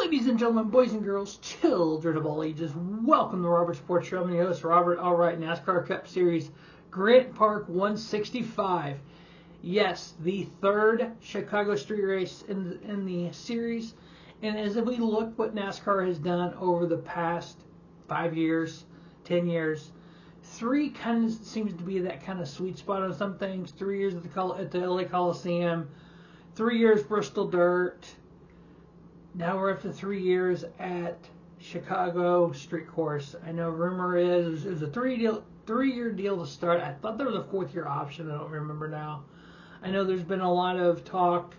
Ladies and gentlemen, boys and girls, children of all ages, welcome to Robert Sports Show. I'm your host, Robert. All right, NASCAR Cup Series, Grant Park 165. Yes, the third Chicago street race in the series. And as we look what NASCAR has done over the past 5 years, 10 years, 3 kind of seems to be that kind of sweet spot on some things. 3 years at the LA Coliseum, 3 years Bristol Dirt. Now we're up to 3 years at Chicago Street Course. I know rumor is it was a 3-year deal to start. I thought there was a 4th-year option. I don't remember now. I know there's been a lot of talk.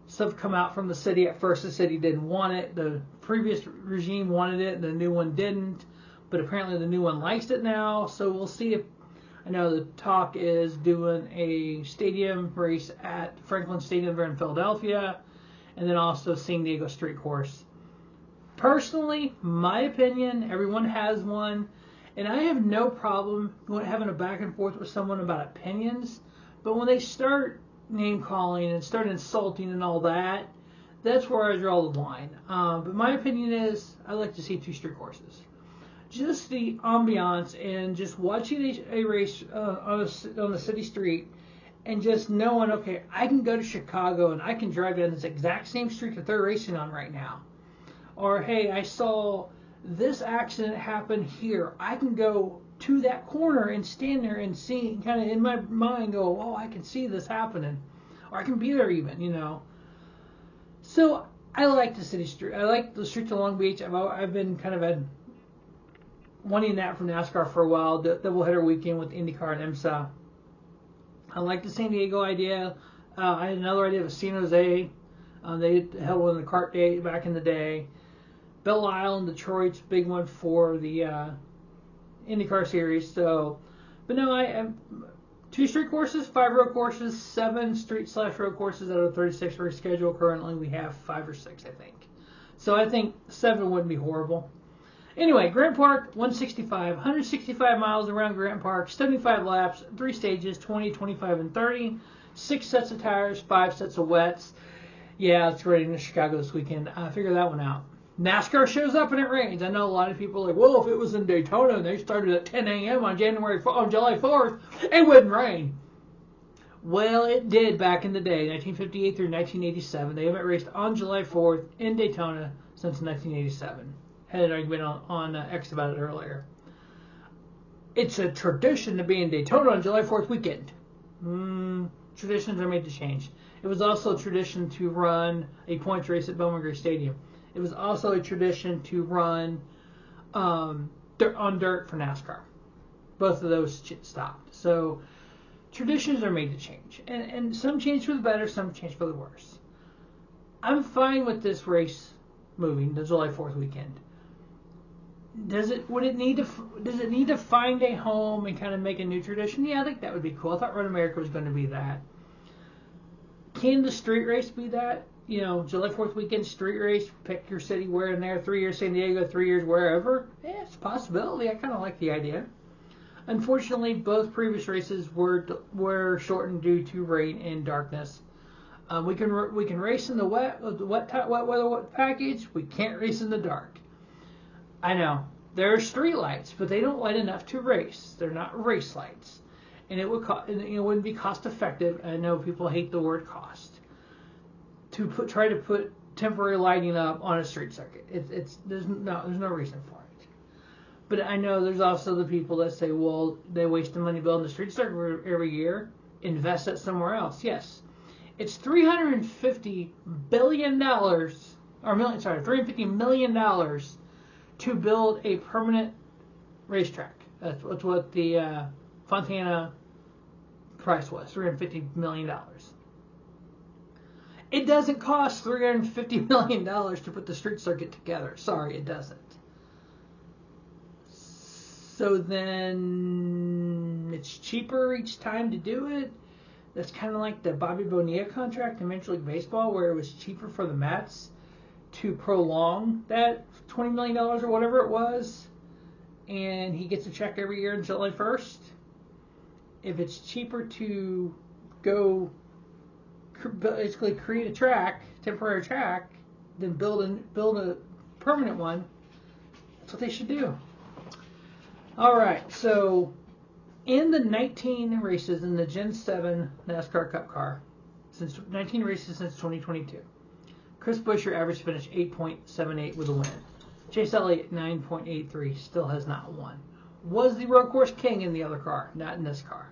Stuff come out from the city. At first, the city didn't want it. The previous regime wanted it, and the new one didn't. But apparently, the new one likes it now. So we'll see if. I know the talk is doing a stadium race at Franklin Stadium there in Philadelphia, and then also San Diego Street Course. Personally, my opinion, everyone has one, and I have no problem having a back and forth with someone about opinions, but when they start name calling and start insulting and all that, that's where I draw the line. But my opinion is I like to see 2 street courses. Just the ambiance and just watching a race on the city street, and just knowing, okay, I can go to Chicago and I can drive down this exact same street that they're racing on right now. Or, hey, I saw this accident happen here. I can go to that corner and stand there and see, kind of in my mind go, oh, I can see this happening. Or I can be there even, you know. So I like the city street. I like the streets of Long Beach. I've been kind of wanting that from NASCAR for a while, the doubleheader weekend with IndyCar and IMSA. I like the San Diego idea. I had another idea of San Jose. They held one in the kart day back in the day. Belle Isle in Detroit's big one for the IndyCar series. So, but no, I 2 street courses, 5 road courses, 7 street/road courses out of the 36 race schedule. Currently, we have 5 or 6, I think. So I think 7 wouldn't be horrible. Anyway, Grant Park 165, 165 miles around Grant Park, 75 laps, 3 stages, 20, 25, and 30, 6 sets of tires, 5 sets of wets. Yeah, it's raining in Chicago this weekend. Figure that one out. NASCAR shows up and it rains. I know a lot of people are like, well, if it was in Daytona and they started at 10 a.m. on July 4th, it wouldn't rain. Well, it did back in the day, 1958 through 1987. They haven't raced on July 4th in Daytona since 1987. Had an argument on X about it earlier. It's a tradition to be in Daytona on July 4th weekend. Traditions are made to change. It was also a tradition to run a points race at Bowman Gray Stadium. It was also a tradition to run on dirt for NASCAR. Both of those stopped. So traditions are made to change. And some change for the better, some change for the worse. I'm fine with this race moving the July 4th weekend. Does it need to find a home and kind of make a new tradition? Yeah, I think that would be cool. I thought Road America was going to be that. Can the street race be that? You know, July 4th weekend street race, pick your city where in there, 3 years San Diego, 3 years wherever. Yeah, it's a possibility. I kind of like the idea. Unfortunately, both previous races were shortened due to rain and darkness. We can race in the wet weather package. We can't race in the dark. I know there are street lights, but they don't light enough to race. They're not race lights, and it wouldn't be cost effective. I know people hate the word cost to try to put temporary lighting up on a street circuit. There's no reason for it. But I know there's also the people that say, well, they waste the money building the street circuit every year. Invest it somewhere else. Yes, it's $350 billion $350 million to build a permanent racetrack. That's what the Fontana price was, $350 million. It doesn't cost $350 million to put the street circuit together. Sorry, it doesn't. So then it's cheaper each time to do it. That's kind of like the Bobby Bonilla contract in Major League Baseball, where it was cheaper for the Mets to prolong that $20 million or whatever it was, and he gets a check every year on July 1st. If it's cheaper to go basically create a temporary track, than build a permanent one. That's what they should do. All right, so in the 19 races in the Gen 7 NASCAR Cup car, 19 races since 2022, Chris Buescher average finished 8.78 with a win. Chase Elliott 9.83, still has not won. Was the road course king in the other car, not in this car.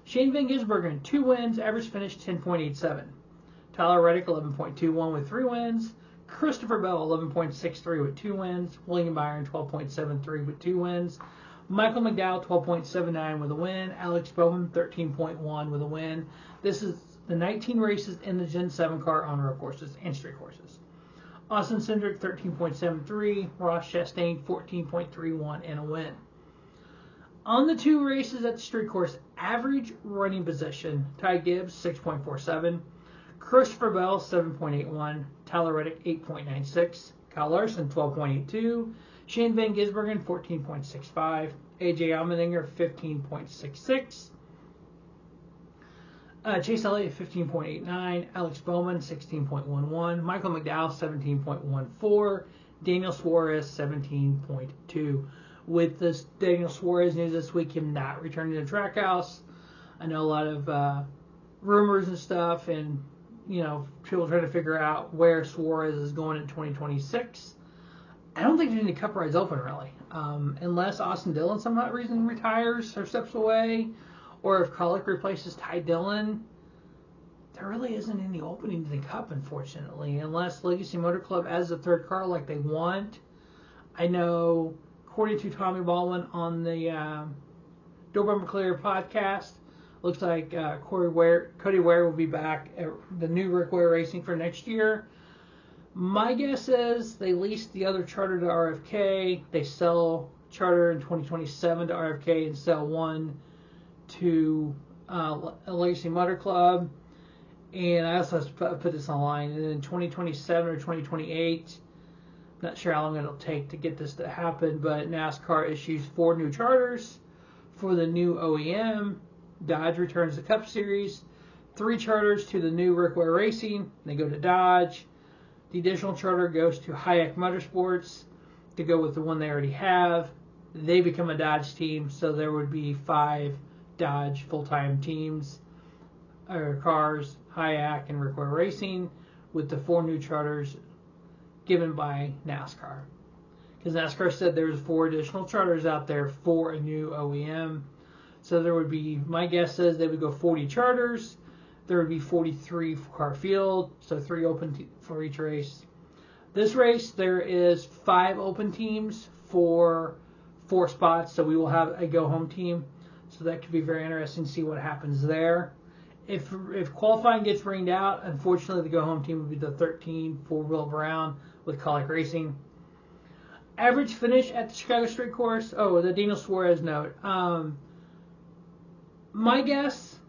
Shane Van Gisbergen, 2 wins, average finish 10.87. Tyler Reddick 11.21 with 3 wins. Christopher Bell 11.63 with 2 wins. William Byron 12.73 with 2 wins. Michael McDowell 12.79 with a win. Alex Bowman 13.1 with a win. This is the 19 races in the Gen 7 car on road courses and street courses. Austin Cindric 13.73, Ross Chastain 14.31 and a win. On the 2 races at the street course, average running position, Ty Gibbs 6.47, Christopher Bell 7.81, Tyler Reddick 8.96, Kyle Larson 12.82, Shane Van Gisbergen 14.65, AJ Allmendinger 15.66, Chase Elliott 15.89, Alex Bowman 16.11, Michael McDowell 17.14, Daniel Suarez 17.2. With this Daniel Suarez news this week, him not returning to the track house, I know a lot of rumors and stuff, and people trying to figure out where Suarez is going in 2026. I don't think there's any Cup rides open really, unless Austin Dillon some odd reason retires or steps away. Or if Kaulick replaces Ty Dillon, there really isn't any opening to the Cup, unfortunately, unless Legacy Motor Club adds a 3rd car like they want. I know, according to Tommy Baldwin on the Dope McClure podcast, looks like Cody Ware will be back at the new Rick Ware Racing for next year. My guess is they lease the other charter to RFK. They sell charter in 2027 to RFK and sell one to a Legacy Motor Club, and I also put this online. And in 2027 or 2028, not sure how long it'll take to get this to happen, but NASCAR issues 4 new charters for the new OEM. Dodge returns the Cup Series. 3 charters to the new Rick Ware Racing. They go to Dodge. The additional charter goes to Hayek Motorsports to go with the one they already have. They become a Dodge team, so there would be 5 Dodge full-time teams or cars, Hayek and Rick Ware Racing, with the 4 new charters given by NASCAR. Because NASCAR said there's 4 additional charters out there for a new OEM. So there would be, my guess is they would go 40 charters. There would be 43 car field, so 3 open for each race. This race, there is 5 open teams for 4 spots, so we will have a go-home team. So that could be very interesting to see what happens there. If qualifying gets rained out, unfortunately the go-home team would be the 13 for Will Brown with Kaulick Racing. Average finish at the Chicago Street Course. Oh, the Daniel Suarez note. My guess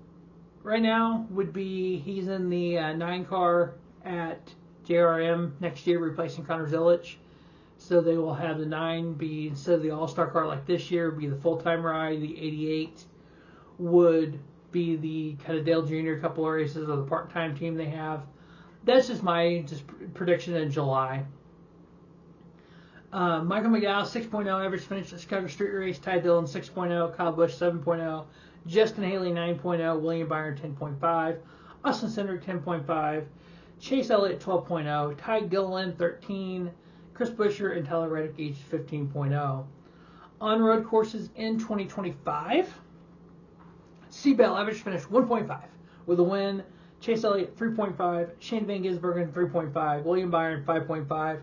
right now would be he's in the 9 car at JRM next year, replacing Connor Zilic. So they will have the 9 be, instead of the All-Star car like this year, be the full-time ride. The 88 would be the kind of Dale Jr. couple of races or the part-time team they have. That's just my prediction in July. Michael McDowell 6.0 average finish at Chicago Street Race. Ty Dillon 6.0. Kyle Busch 7.0. Justin Haley 9.0. William Byron 10.5. Austin Cindric 10.5. Chase Elliott 12.0. Ty Gilliland 13. Chris Buescher and Tyler Reddick each 15.0. On road courses in 2025, Seabell average finish 1.5 with a win. Chase Elliott 3.5. Shane Van Gisbergen 3.5. William Byron 5.5.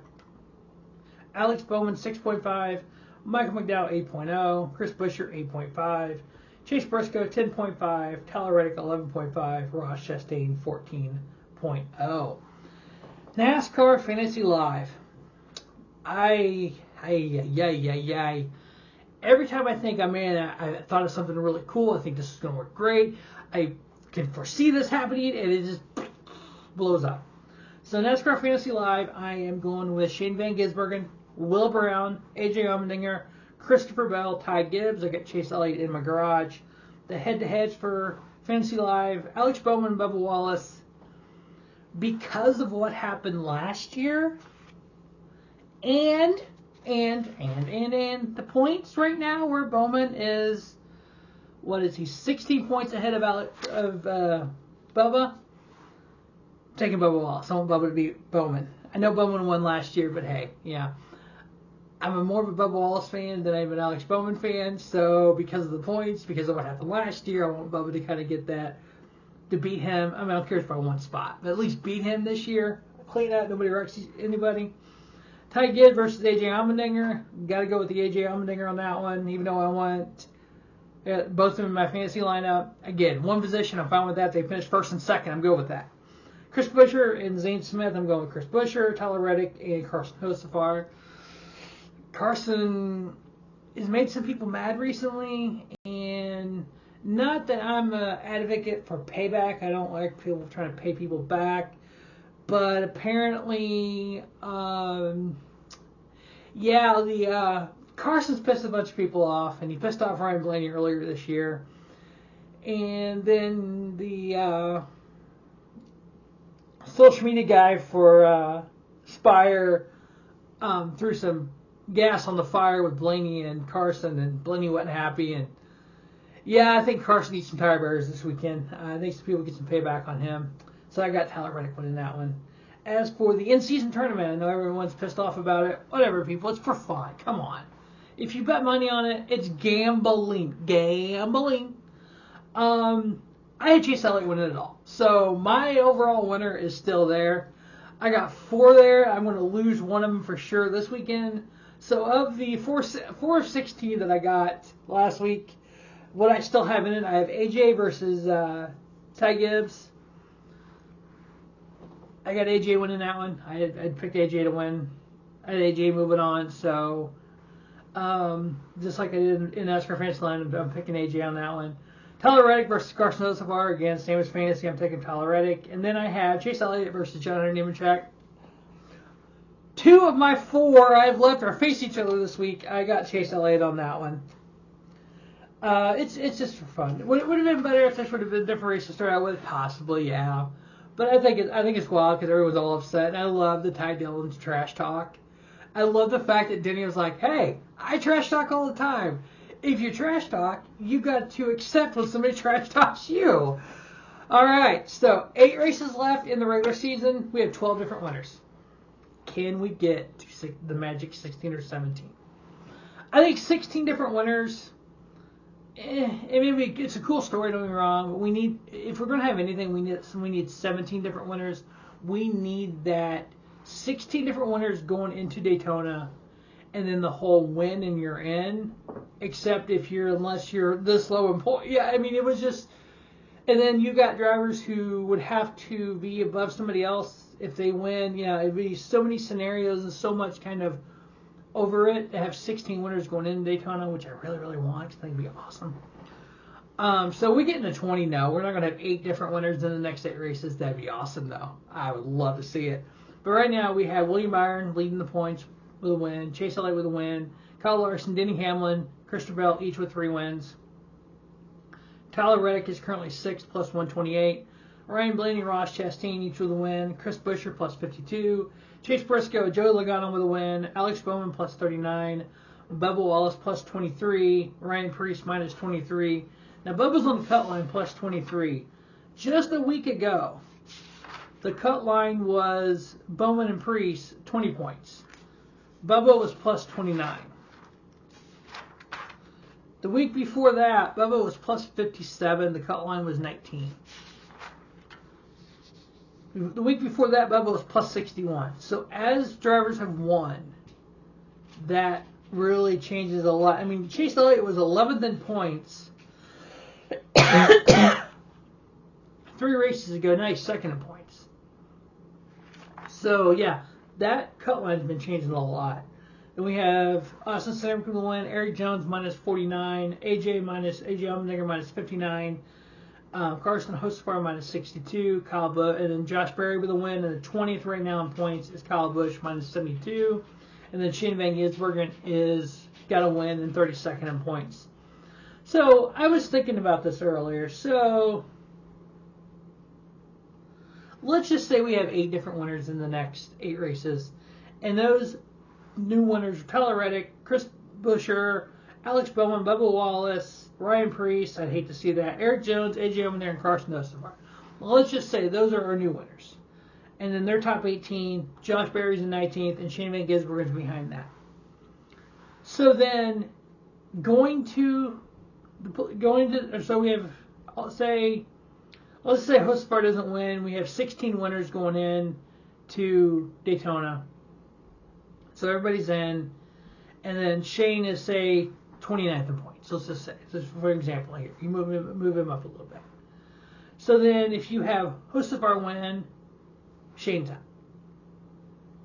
Alex Bowman 6.5. Michael McDowell 8.0. Chris Buescher 8.5. Chase Briscoe 10.5. Tyler Reddick 11.5. Ross Chastain 14.0. NASCAR Fantasy Live. Every time I think I thought of something really cool, I think this is going to work great, I can foresee this happening, and it just blows up. So NASCAR Fantasy Live, I am going with Shane Van Gisbergen, Will Brown, AJ Allmendinger, Christopher Bell, Ty Gibbs. I got Chase Elliott in my garage. The head-to-heads for Fantasy Live, Alex Bowman, Bubba Wallace. because of what happened last year, and the points right now where Bowman is, what is he, 16 points ahead of Bubba? I'm taking Bubba Wallace. I want Bubba to beat Bowman. I know Bowman won last year, but hey, yeah. I'm more of a Bubba Wallace fan than I'm an Alex Bowman fan, so because of the points, because of what happened last year, I want Bubba to kind of get that, to beat him. I mean, I don't care if by one spot, but at least beat him this year. Clean out, nobody wrecks anybody. Ty Gibbs versus AJ Allmendinger. Got to go with the AJ Allmendinger on that one, even though I want both of them in my fantasy lineup. Again, one position, I'm fine with that. They finished first and second, I'm good with that. Chris Buescher and Zane Smith, I'm going with Chris Buescher, Tyler Reddick, and Carson Hocevar. Carson has made some people mad recently, and not that I'm an advocate for payback. I don't like people trying to pay people back. But apparently, Carson's pissed a bunch of people off, and he pissed off Ryan Blaney earlier this year. And then the social media guy for Spire threw some gas on the fire with Blaney and Carson, and Blaney wasn't happy. And yeah, I think Carson needs some tire bearers this weekend. I think some people get some payback on him. So I got Tyler Reddick winning that one. As for the in-season tournament, I know everyone's pissed off about it. Whatever, people. It's for fun. Come on. If you bet money on it, it's gambling. Gambling. I had Chase Elliott winning it all. So my overall winner is still there. I got 4 there. I'm going to lose one of them for sure this weekend. So of the 4 of 16 that I got last week, what I still have in it, I have AJ versus Ty Gibbs. I got AJ winning that one. I'd picked AJ to win. I had AJ moving on. So just like I did in NASCAR Fantasy Line, I'm picking AJ on that one. Tyler Reddick versus Carson Hocevar. Again, same as Fantasy. I'm taking Tyler Reddick. And then I have Chase Elliott versus John Nemechek. 2 of my 4 I have left are face each other this week. I got Chase Elliott on that one. It's just for fun. Would it have been better if this would have been a different race to start out with? Possibly, yeah. But I think it's wild because everyone's all upset. And I love the Ty Dillon's trash talk. I love the fact that Denny was like, hey, I trash talk all the time. If you trash talk, you got to accept when somebody trash talks you. All right, so 8 races left in the regular season. We have 12 different winners. Can we get to the magic 16 or 17? I think 16 different winners. It's a cool story, don't get me wrong, but if we're going to have anything, we need 17 different winners. We need that 16 different winners going into Daytona, and then the whole win and you're in, except unless you're this low in points. Yeah, I mean, it was just, and then you got drivers who would have to be above somebody else if they win. Yeah, it'd be so many scenarios and so much kind of over it to have 16 winners going into Daytona, which I really, really want. I think it'd be awesome. So we get into 20 now. We're not going to have 8 different winners in the next 8 races. That'd be awesome, though. I would love to see it. But right now we have William Byron leading the points with a win, Chase Elliott with a win, Kyle Larson, Denny Hamlin, Christopher Bell, each with 3 wins. Tyler Reddick is currently 6th plus 128. Ryan Blaney, Ross Chastain each with a win. Chris Buescher plus 52. Chase Briscoe, Joey Logano with a win. Alex Bowman plus 39. Bubba Wallace plus 23. Ryan Preece minus 23. Now Bubba's on the cut line plus 23. Just a week ago, the cut line was Bowman and Preece 20 points. Bubba was plus 29. The week before that, Bubba was plus 57. The cut line was 19. The week before that, Bubba was plus 61. So as drivers have won, that really changes a lot. I mean, Chase Elliott was 11th in points 3 races ago. Now he's 2nd in points. So, yeah, that cut line has been changing a lot. Then we have Austin Cindric with the win, Eric Jones minus 49, AJ Allmendinger minus 59, Carson Hocevar minus 62, Kyle Busch, and then Josh Berry with a win, and the 20th right now in points is Kyle Busch minus 72, and then Shane Van Gisbergen is got a win and 32nd in points. So I was thinking about this earlier. So let's just say we have 8 different winners in the next 8 races. And those new winners are Tyler Reddick, Chris Buescher, Alex Bowman, Bubba Wallace, Ryan Preece, I'd hate to see that, Eric Jones, AJ Allmendinger, and Carson Ostermeyer. Well, let's just say those are our new winners. And then their top 18, Josh Berry's in 19th, and Shane Van Gisbergen's behind that. So then, so we have, let's say Husqvarna doesn't win. We have 16 winners going in to Daytona. So everybody's in. And then Shane is, say, 29th in points. So let's just say, just for example here, you move him up a little bit. So then if you have Husqvarna win, Shane's out.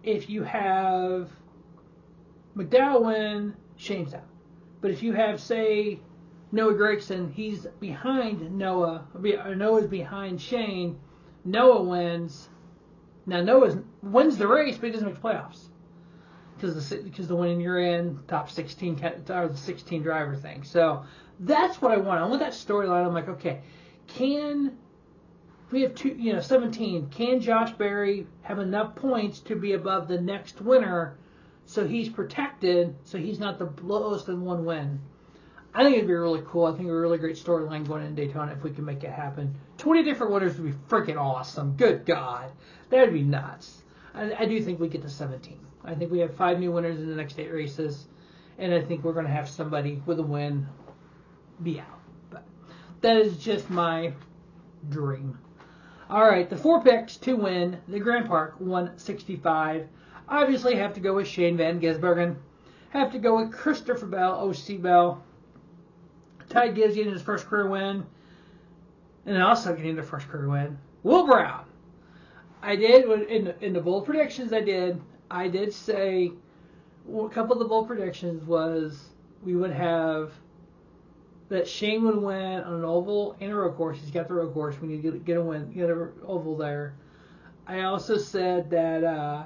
If you have McDowell win, Shane's out. But if you have, say, Noah Gragson, he's behind Noah. Noah's behind Shane. Noah wins. Now Noah wins the race, but he doesn't make the playoffs because the winning you're in top 16 or the 16 driver thing. So that's what I want. I want that storyline. I'm like, okay, we have 17. Can Josh Berry have enough points to be above the next winner, so he's protected, so he's not the lowest in one win? I think it'd be really cool. I think a really great storyline going in Daytona if we can make it happen. 20 different winners would be freaking awesome. Good God. That would be nuts. I do think we get to 17. I think we have 5 new winners in the next 8 races, and I think we're going to have somebody with a win be out. But that is just my dream. All right, the 4 picks to win the Grand Park 165. Obviously, have to go with Shane Van Gisbergen. Have to go with Christopher Bell, O.C. Bell. Ty Gibbs getting his first career win. And also getting their first career win. Will Brown. I did, in the bold predictions I did say, a couple of the bold predictions was we would have that Shane would win on an oval and a road course. He's got the road course. We need to get a win, get an oval there. I also said that I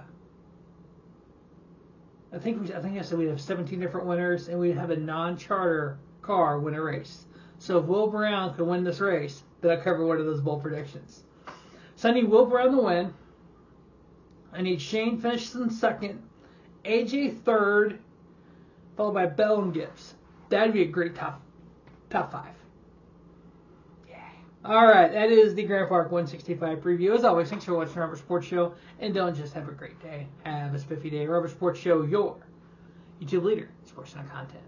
think I said we'd have 17 different winners and we'd have a non-charter car win a race. So if Will Brown could win this race, then I cover one of those bold predictions. So I need Will Brown to win. I need Shane finished in second, AJ third, followed by Bell and Gibbs. That'd be a great top 5. Yeah. All right, that is the Grand Park 165 preview. As always, thanks for watching Robert Sports Show, and don't just have a great day. Have a spiffy day. Robert Sports Show, your YouTube leader in sports and content.